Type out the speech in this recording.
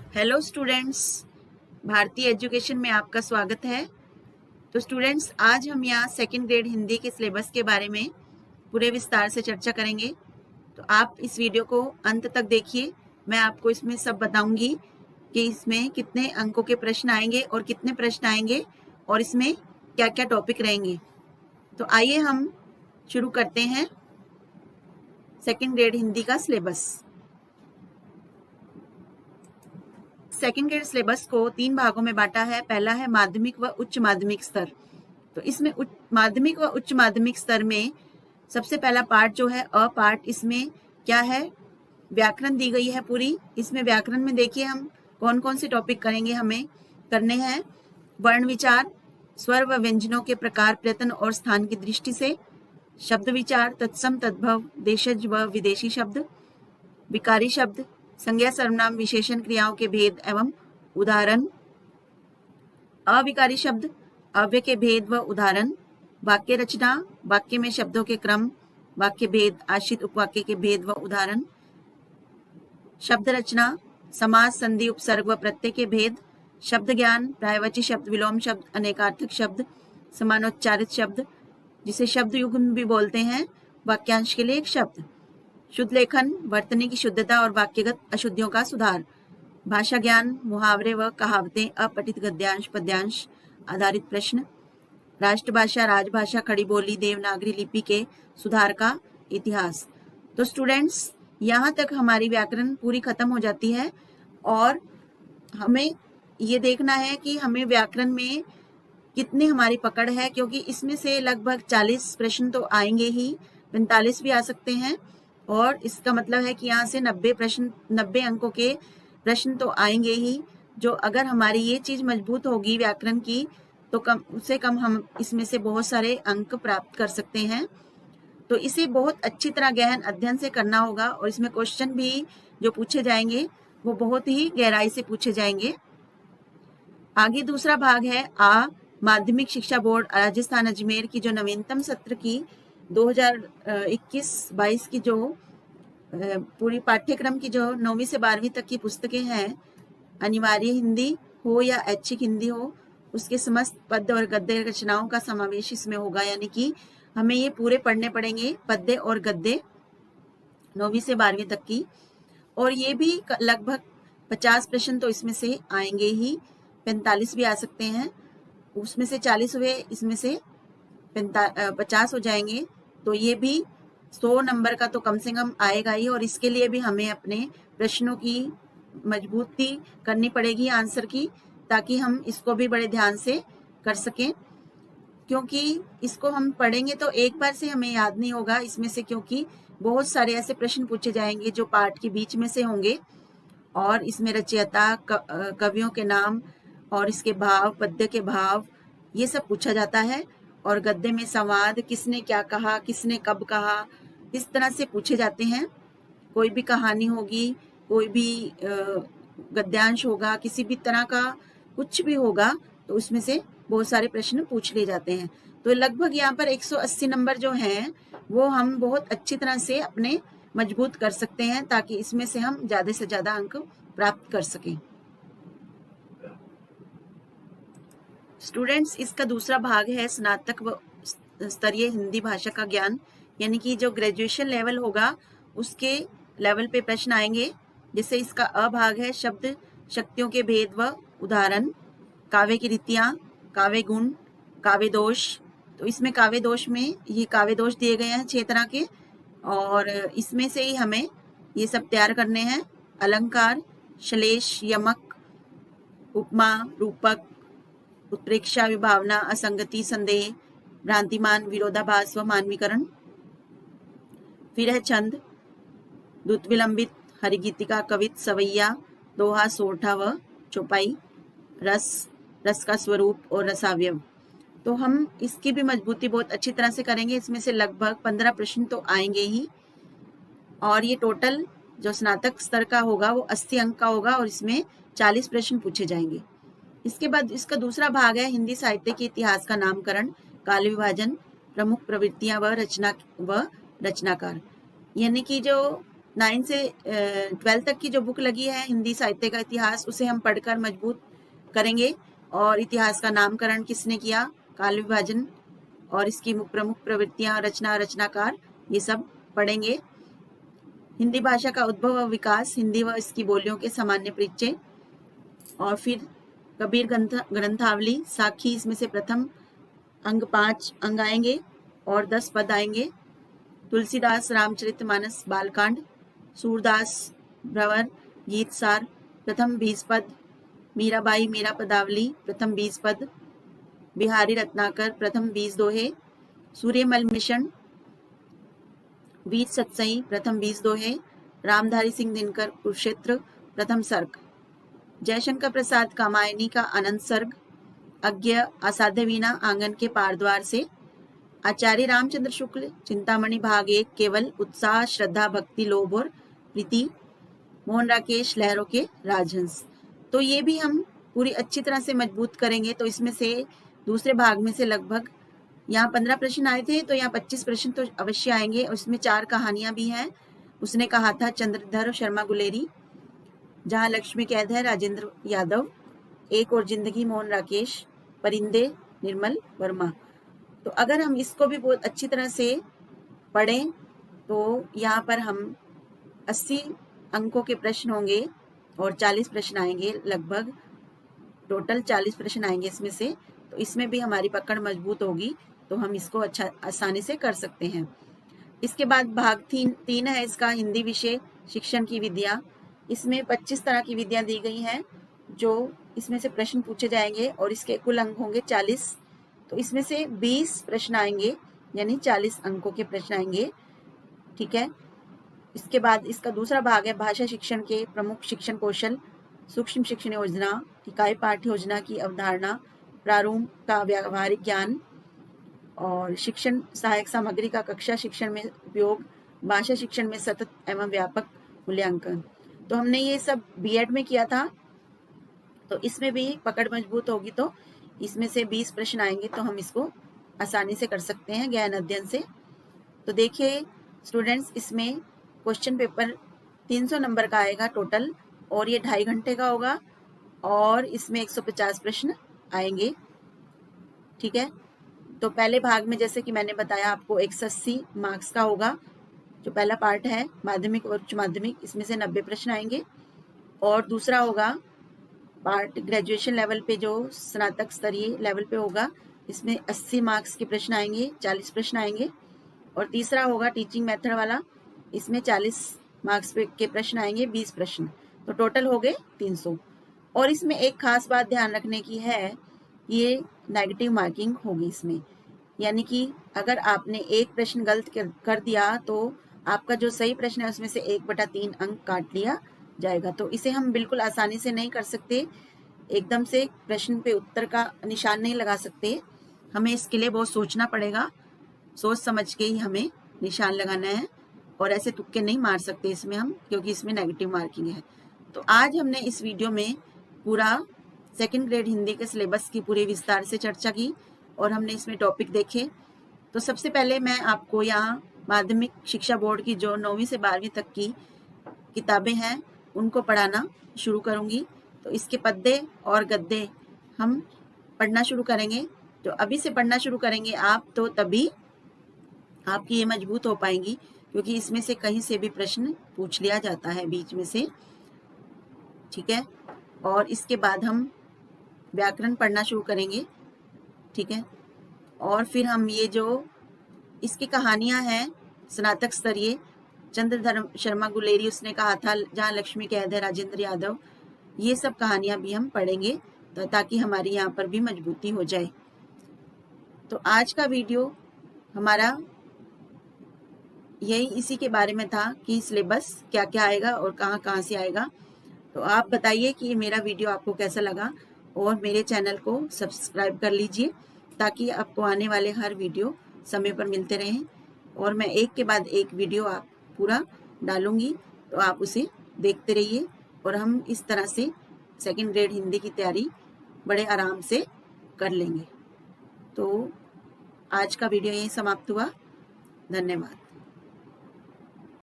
Hello students, भारतीय education में आपका स्वागत है। तो स्टूडेंट्स, आज हम यहाँ सेकंड ग्रेड हिंदी के सिलेबस के बारे में पूरे विस्तार से चर्चा करेंगे। तो आप इस वीडियो को अंत तक देखिए। मैं आपको इसमें सब बताऊंगी कि इसमें कितने अंकों के प्रश्न आएंगे और कितने प्रश्न आएंगे और इसमें क्या क्या टॉपिक रहेंगे। तो आइए हम शुरू करते हैं सेकंड ग्रेड हिंदी का सिलेबस। सेकंड ग्रेड सिलेबस को 3 भागों में बांटा है। पहला है माध्यमिक व उच्च माध्यमिक स्तर। तो इसमें माध्यमिक व उच्च माध्यमिक स्तर में सबसे पहला पार्ट जो है अ पार्ट, इसमें क्या है, व्याकरण दी गई है पूरी। इसमें व्याकरण में देखिए हम कौन कौन से टॉपिक करेंगे, हमें करने हैं। वर्ण विचार, स्वर व व्यंजनों के प्रकार, प्रयत्न और स्थान की दृष्टि से। शब्द विचार, तत्सम तद्भव, देशज व विदेशी शब्द। विकारी शब्द, संज्ञा सर्वनाम विशेषण क्रियाओं के भेद एवं उदाहरण। अविकारी शब्द, अव्यय के भेद व उदाहरण। वाक्य रचना, वाक्य में शब्दों के क्रम, वाक्य भेद, आश्रित उपवाक्य के भेद व उदाहरण। शब्द रचना, समास, संधि, उपसर्ग व प्रत्यय के भेद। शब्द ज्ञान, पर्यायवाची शब्द, विलोम शब्द, अनेकार्थक शब्द, समानोच्चारित शब्द जिसे शब्द युग्म भी बोलते हैं, वाक्यांश के लिए एक शब्द। शुद्ध लेखन, वर्तनी की शुद्धता और वाक्यगत अशुद्धियों का सुधार। भाषा ज्ञान, मुहावरे व कहावतें, अपठित गद्यांश पद्यांश आधारित प्रश्न। राष्ट्रभाषा, राजभाषा, खड़ी बोली, देवनागरी लिपि के सुधार का इतिहास। तो स्टूडेंट्स, यहाँ तक हमारी व्याकरण पूरी खत्म हो जाती है और हमें ये देखना है कि हमें व्याकरण में कितनी हमारी पकड़ है, क्योंकि इसमें से लगभग 40 प्रश्न तो आएंगे ही, 45 भी आ सकते हैं। और इसका मतलब है कि यहाँ से 90 अंकों के प्रश्न तो आएंगे ही। जो अगर हमारी ये चीज मजबूत होगी व्याकरण की, तो कम उससे कम हम इसमें से बहुत सारे अंक प्राप्त कर सकते हैं। तो इसे बहुत अच्छी तरह गहन अध्ययन से करना होगा और इसमें क्वेश्चन भी जो पूछे जाएंगे वो बहुत ही गहराई से पूछे जाएंगे। आगे दूसरा भाग है आ माध्यमिक शिक्षा बोर्ड राजस्थान अजमेर की जो नवीनतम सत्र की 2021-22 की जो पूरी पाठ्यक्रम की जो 9वीं से 12वीं तक की पुस्तकें हैं, अनिवार्य हिंदी हो या ऐच्छिक हिंदी हो, उसके समस्त पद्य और गद्य रचनाओं का समावेश इसमें होगा। यानी कि हमें ये पूरे पढ़ने पड़ेंगे, पद्य और गद्य 9वीं से 12वीं तक की। और ये भी लगभग 50 प्रश्न तो इसमें से आएंगे ही, 45 भी आ सकते हैं। उसमें से 40 हुए, इसमें से 50 हो जाएंगे। तो ये भी 100 नंबर का तो कम से कम आएगा ही। और इसके लिए भी हमें अपने प्रश्नों की मजबूती करनी पड़ेगी आंसर की, ताकि हम इसको भी बड़े ध्यान से कर सकें। क्योंकि इसको हम पढ़ेंगे तो एक बार से हमें याद नहीं होगा इसमें से, क्योंकि बहुत सारे ऐसे प्रश्न पूछे जाएंगे जो पाठ के बीच में से होंगे। और इसमें रचयिता, कवियों के नाम और इसके भाव, पद्य के भाव, ये सब पूछा जाता है। और गद्य में संवाद, किसने क्या कहा, किसने कब कहा, इस तरह से पूछे जाते हैं। कोई भी कहानी होगी, कोई भी गद्यांश होगा, किसी भी तरह का कुछ भी होगा, तो उसमें से बहुत सारे प्रश्न पूछ लिए जाते हैं। तो लगभग यहाँ पर 180 नंबर जो हैं वो हम बहुत अच्छी तरह से अपने मजबूत कर सकते हैं, ताकि इसमें से हम ज्यादा से ज्यादा अंक प्राप्त कर सकें। स्टूडेंट्स, इसका दूसरा भाग है स्नातक व स्तरीय हिंदी भाषा का ज्ञान। यानी कि जो ग्रेजुएशन लेवल होगा उसके लेवल पे प्रश्न आएंगे। जैसे इसका अ भाग है शब्द शक्तियों के भेद व उदाहरण। काव्य की रीतियां, काव्य गुण, काव्य दोष। तो इसमें काव्य दोष में ये काव्य दोष दिए गए हैं 6 तरह के, और इसमें से ही हमें ये सब तैयार करने हैं। अलंकार, श्लेष, यमक, उपमा, रूपक, उत्प्रेक्षा, विभावना, असंगति, संदेह, भ्रांतिमान, विरोधाभास व मानवीकरण। फिर है छंद, द्रुत विलंबित, हरिगीतिका, कवित, सवैया, दोहा, सोरठा व चौपाई। रस, रस का स्वरूप और रसावयव। तो हम इसकी भी मजबूती बहुत अच्छी तरह से करेंगे। इसमें से लगभग 15 प्रश्न तो आएंगे ही। और ये टोटल जो स्नातक स्तर का होगा वो 80 अंक का होगा और इसमें 40 प्रश्न पूछे जाएंगे। इसके बाद इसका दूसरा भाग है हिंदी साहित्य के इतिहास का नामकरण, काल विभाजन, प्रमुख प्रवृत्तियां व रचनाकार। यानी कि जो 9 से 12 तक की जो बुक लगी है हिंदी साहित्य का इतिहास, उसे हम पढ़कर मजबूत करेंगे। और इतिहास का नामकरण किसने किया, काल विभाजन, और इसकी प्रमुख प्रवृत्तियां, रचना, रचनाकार, ये सब पढ़ेंगे। हिंदी भाषा का उद्भव व विकास, हिंदी व इसकी बोलियों के सामान्य परिचय, और फिर कबीर ग्रंथावली, साखी, इसमें से प्रथम अंग 5 अंग आएंगे और 10 पद आएंगे। तुलसीदास रामचरितमानस बालकांड, सूरदास भ्रवर गीत सार, प्रथम 20 पद। मीराबाई मीरा पदावली, प्रथम 20 पद। बिहारी रत्नाकर, प्रथम 20 दोहे। सूर्यमल मिशन, वीर सत्सई, प्रथम 20 दोहे। रामधारी सिंह दिनकर, कुरुक्षेत्र, प्रथम सर्ग। जयशंकर प्रसाद कामायनी का अनंत सर्ग। अज्ञ असाध्य वीणा आंगन के पारद्वार से। आचार्य रामचंद्र शुक्ल, चिंतामणि भाग 1, केवल उत्साह, श्रद्धा, भक्ति, लोभ और प्रीति। मोहन राकेश, लहरों के राजहंस। तो ये भी हम पूरी अच्छी तरह से मजबूत करेंगे। तो इसमें से दूसरे भाग में से लगभग यहाँ 15 प्रश्न आए थे, तो यहाँ 25 प्रश्न तो अवश्य आएंगे। उसमें 4 कहानियां भी हैं। उसने कहा था चंद्रधर शर्मा गुलेरी, जहाँ लक्ष्मी कैद है राजेंद्र यादव, एक और जिंदगी मोहन राकेश, परिंदे निर्मल वर्मा। तो अगर हम इसको भी बहुत अच्छी तरह से पढ़ें तो यहाँ पर हम 80 अंकों के प्रश्न होंगे और 40 प्रश्न आएंगे, लगभग टोटल 40 प्रश्न आएंगे इसमें से। तो इसमें भी हमारी पकड़ मजबूत होगी, तो हम इसको अच्छा आसानी से कर सकते हैं। इसके बाद भाग 3 है इसका, हिंदी विषय शिक्षण की विद्या। इसमें 25 तरह की विद्या दी गई हैं, जो इसमें से प्रश्न पूछे जाएंगे और इसके कुल अंक होंगे 40। तो इसमें से 20 प्रश्न आएंगे, यानी 40 अंकों के प्रश्न आएंगे। ठीक है। इसके बाद इसका दूसरा भाग है भाषा शिक्षण के प्रमुख शिक्षण कौशल, सूक्ष्म शिक्षण योजना, इकाई पाठ्य योजना की अवधारणा, प्रारूप का व्यावहारिक ज्ञान, और शिक्षण सहायक सामग्री का कक्षा शिक्षण में उपयोग, भाषा शिक्षण में सतत एवं व्यापक मूल्यांकन। तो हमने ये सब बीएड में किया था, तो इसमें भी पकड़ मजबूत होगी। तो इसमें से 20 प्रश्न आएंगे, तो हम इसको आसानी से कर सकते हैं ज्ञान अध्ययन से। तो देखिए स्टूडेंट्स, इसमें क्वेश्चन पेपर 300 नंबर का आएगा टोटल, और ये 2.5 घंटे का होगा, और इसमें 150 प्रश्न आएंगे। ठीक है। तो पहले भाग में जैसे कि मैंने बताया आपको 180 मार्क्स का होगा, जो पहला पार्ट है माध्यमिक और उच्च माध्यमिक, इसमें से 90 प्रश्न आएंगे। और दूसरा होगा पार्ट ग्रेजुएशन लेवल पे, जो स्नातक स्तरीय लेवल पे होगा, इसमें 80 मार्क्स के प्रश्न आएंगे, 40 प्रश्न आएंगे। और तीसरा होगा टीचिंग मेथड वाला, इसमें 40 मार्क्स के प्रश्न आएंगे, 20 प्रश्न, तो टोटल हो गए 300। और इसमें एक खास बात ध्यान रखने की है, ये नेगेटिव मार्किंग होगी इसमें, यानी कि अगर आपने एक प्रश्न गलत कर दिया तो आपका जो सही प्रश्न है उसमें से 1/3 अंक काट लिया जाएगा। तो इसे हम बिल्कुल आसानी से नहीं कर सकते, एकदम से प्रश्न पे उत्तर का निशान नहीं लगा सकते, हमें इसके लिए बहुत सोचना पड़ेगा, सोच समझ के ही हमें निशान लगाना है, और ऐसे तुक्के नहीं मार सकते इसमें हम, क्योंकि इसमें नेगेटिव मार्किंग है। तो आज हमने इस वीडियो में पूरा 2nd ग्रेड हिंदी के सिलेबस की पूरी विस्तार से चर्चा की, और हमने इसमें टॉपिक देखे। तो सबसे पहले मैं आपको यहाँ माध्यमिक शिक्षा बोर्ड की जो 9वीं से 12वीं तक की किताबें हैं उनको पढ़ाना शुरू करूँगी। तो इसके पद्य और गद्य हम पढ़ना शुरू करेंगे। तो अभी से पढ़ना शुरू करेंगे आप, तो तभी आपकी ये मजबूत हो पाएंगी, क्योंकि इसमें से कहीं से भी प्रश्न पूछ लिया जाता है बीच में से। ठीक है। और इसके बाद हम व्याकरण पढ़ना शुरू करेंगे। ठीक है। और फिर हम ये जो इसकी कहानियां हैं स्नातक स्तरीय, चंद्रधर शर्मा गुलेरी, उसने कहा था जहाँ लक्ष्मी कैद है राजेंद्र यादव, ये सब कहानियां भी हम पढ़ेंगे, तो ताकि हमारी यहाँ पर भी मजबूती हो जाए। तो आज का वीडियो हमारा यही इसी के बारे में था कि सिलेबस क्या क्या आएगा और कहाँ कहाँ से आएगा। तो आप बताइए कि मेरा वीडियो आपको कैसा लगा, और मेरे चैनल को सब्सक्राइब कर लीजिए, ताकि आपको आने वाले हर वीडियो समय पर मिलते रहें। और मैं एक के बाद एक वीडियो आप पूरा डालूंगी, तो आप उसे देखते रहिए, और हम इस तरह से 2nd ग्रेड हिंदी की तैयारी बड़े आराम से कर लेंगे। तो आज का वीडियो यहीं समाप्त हुआ। धन्यवाद।